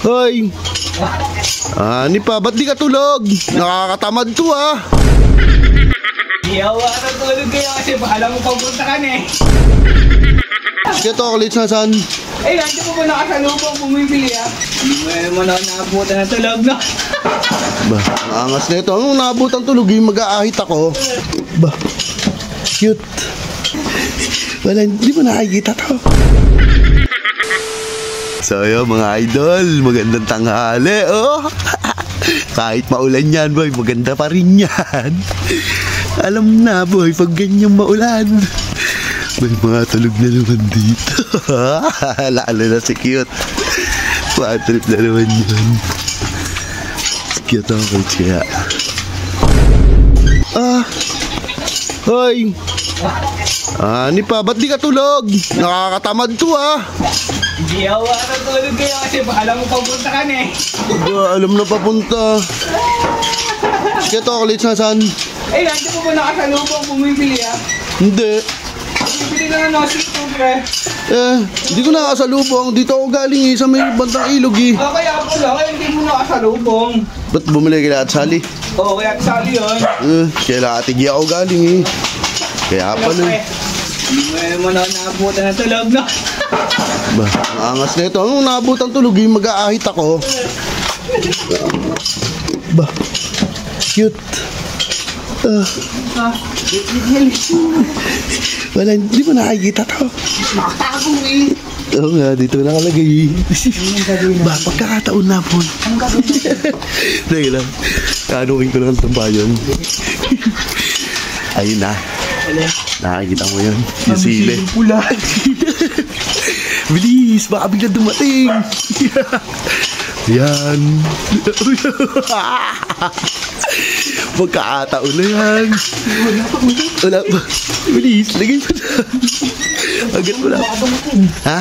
Hoy! Ani pa, ba't di ka tulog? Nakakatamad to ah! Iyawa na tulog kayo kasi bahala mo papunta ka na eh. Kaya chocolates na saan? Eh, nandiyan po po nakasalubong bumibili ah. Hindi mo naman ako nakabutan na tulog no? Ba, ang angas na ito. Anong naabot ang tulog eh? Mag-aahit ako. Ba, cute. Wala, hindi mo nakikita to. So yun mga idol, magandang tanghali oh. Kahit maulan yan boy, maganda pa rin yan. Alam na boy, pag ganyan maulan, may mga tulog na naman dito. Lalo na si cute. Patrip na naman yun. Si cute ako kaya. Hoy! Ani pa, ba't di ka tulog? Nakakatamad to ah! Iyawa na tulog kayo kasi bahala mo papunta ka na eh. Ba, alam na papunta. Kaya chocolates na saan? Eh, nandiyan po po nakasalubong bumibili ah. Hindi. Bumibili na ng nosik po pre. Hindi ko nakasalubong. Dito ako galing eh, sa may bandang ilog eh. Kaya po lang, kaya hindi mo nakasalubong. Ba't bumili kila at Sally? Oo, kaya kasali yun. Kaya atigi ako galing eh. Kaya pala eh. Hindi mo naman ako nakabutan na tulog no? Ba, ang angas na ito. Anong naabot ang tulog eh? Mag-aahit ako. Ba, cute. Wala, hindi mo nakikita to. Nakatago eh. Oo nga, dito nakalagay. Ba, pagkakataon na po. Anong gagawin natin? Dahil lang, kanuhin ko lang ang tambayan. Ayun na. Nakikita mo yun. Yung sili. Pula. Bilis, baka bigla dumating. Yan. Pagkakataon na yan. Wala pa. Bilis, lagay mo na. Agad mo na. Ha?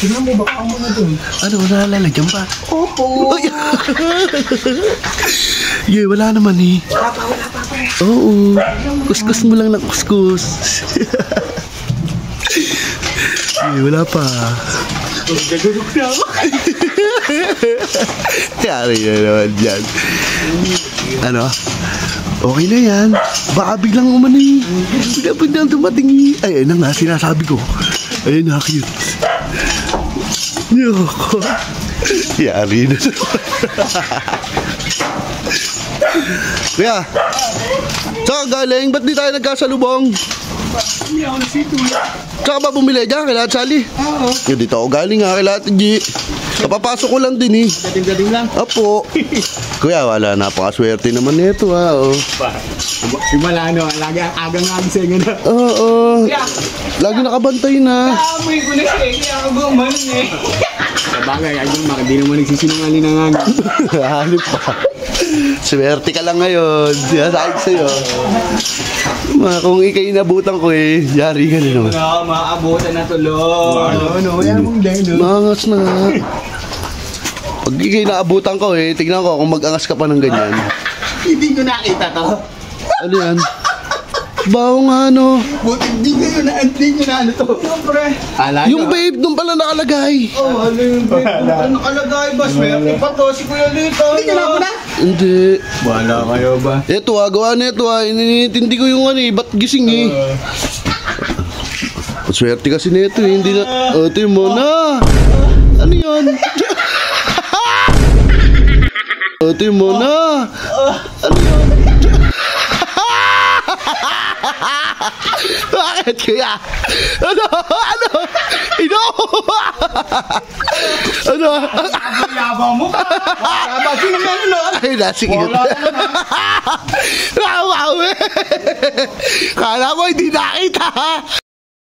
Tignan mo, baka mo na dun. Ano, nalalagyan pa? Opo. Yeah, wala naman eh. Wala pa pre. Oo. Kuskus mo lang ng kuskus. Yeah, wala pa. Gagulog na ako. Yari na naman dyan. Ano? Okay na yan. Baka biglang umano eh. Biglang dumating eh. Ay, ayun na nga, sinasabi ko. Ayun na, cute. Yoko. Yari na naman. Kuya, saan ka galing? Ba't di tayo nagkasalubong? Hindi ako nasito. Saan ka ba bumili dyan? Kay Lahat Sally? Oo. Yung dito ako galing ha, kay Lahat G. Kapapasok ko lang din eh. Gating-gating lang. Apo. Kuya, wala, napakaswerte naman nito ha. Oh. Simala ano, lagi ang agang-agang sa'yo na. Oo. Lagi nakabantay na. Naamoy ko na siya eh, kaya ako gumanon eh. Sabagay, hindi naman nagsisinungaling na nga. Hanip pa. Swerte ka lang ngayon. Sinasabi sa'yo. Kung ikay inabutan ko eh, yari ka na naman. Wala, maabutan na tulog. Ano, yan mong dahil. Maangas na nga. Pag ikay naabutan ko eh, tignan ko kung mag-angas ka pa ng ganyan. Hindi ko nakita to. Ano yan? Baho nga ano. Buti hindi ko na ano to. Siyempre. Yung babe, doon pala nakalagay. Oh, ano yung babe? Ano nakalagay ba? Swerte pa to, si Kuya Lito. Hindi ka na ako na? Hindi. Bahala kayo ba? Ito gawa na ito Inintindi ko yung ano eh, ba't gising eh. Swerte kasi nito eh, hindi na. Ito yung muna. Ano yun? Ito yung muna. Ano yun? Bakit kaya? Ano? Ino? Ano? Yabang mo? Yabang sino yan ano? Ay, sige. Wala na na. Nakawawi. Kala mo hindi nakita ha?